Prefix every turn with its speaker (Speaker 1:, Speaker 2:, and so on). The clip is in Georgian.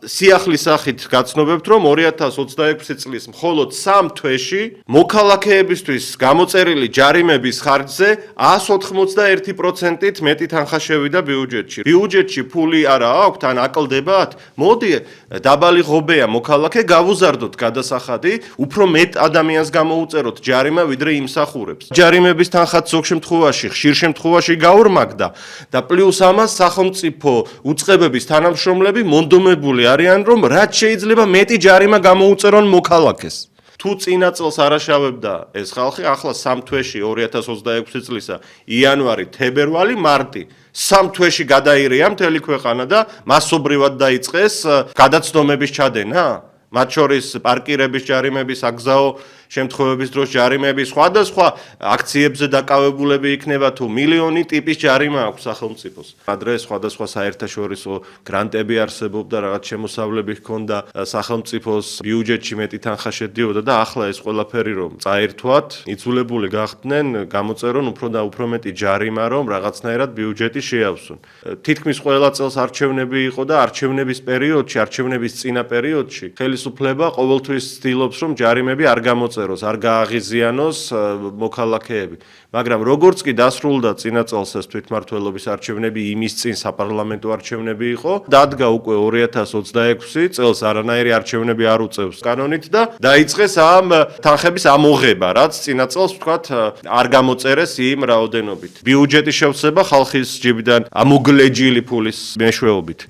Speaker 1: სიახლის სახით გაცნობებთ, რომ 2026 წლის მხოლოდ 3 თვეში მოქალაქეებისთვის გამოწერილი ჯარიმების ხარჯზე 191%-ით მეტი თანხა შევიდა ბიუჯეტში. ბიუჯეტში ფული არა აქვთ, ან აკლდებათ? მოდი, დაბალი ღობეა მოქალაქე, გავუზარდოთ გადასახადი, უფრო მეტ ადამიანს გამოუწეროთ ჯარიმა, ვიდრე იმსახურებს. ჯარიმების თანხაც ზოგ შემთხვევაში, ხშირ შემთხვევაში გაორმაგდა და პლუს ამას სახელმწიფო უწყებების თანამშრომლები მონდომებული არიან, რომ რაც შეიძლება მეტი ჯარიმა გამოუწერონ მოქალაქეს. თუ წინა წელს არაშავებდა ეს ხალხი, ახლა 3 თვეში 2026 წლისა იანვარი, თებერვალი, მარტი 3 თვეში გადაირია მთელი ქვეყანა და მასობრივად დაიწყეს გადაცდომების ჩადენა? მათ შორის პარკირების ჯარიმები, საგზაო შემთხვევების დროს ჯარიმები, სხვადასხვა აქციებზე დაკავებულები იქნება თუ მილიონი ტიპის ჯარიმა აქვს სახელმწიფოს. ადრე სხვადასხვა საერთაშორისო გრანტები არსებობდა, რაღაც შემოსავლები ჰქონდა სახელმწიფოს ბიუჯეტში მეტი თანხა შედიოდა და ახლა ეს ყველაფერი რომ წაერთვათ, იძულებული გახდნენ გამოწერონ უფრო და უფრო მეტი ჯარიმა, რომ რაღაცნაირად ბიუჯეტი შეავსონ. თითქმის ყველა წელს არჩევნები იყო და არჩევნების პერიოდში, არჩევნების წინა პერიოდში ხელისუფლება ყოველთვის ცდილობს, რომ ჯარიმები არ გამოწეროს, არ გააღიზიანოს მოქალაქეები. მაგრამ როგორც კი დასრულდა წინა წელს ეს თვითმმართველობის არჩევნები, იმის წინ საპარლამენტო არჩევნები იყო, დადგა უკვე 2026 წელს არანაირი არჩევნები არ უწევს კანონით და დაიწყეს ამ თანხების ამოღება, რაც წინა წელს ვთქვათ არ გამოწერეს იმ რაოდენობით. ბიუჯეტის შევსება ხალხის ჯიბიდან ამოგლეჯილი ფულის მეშვეობით.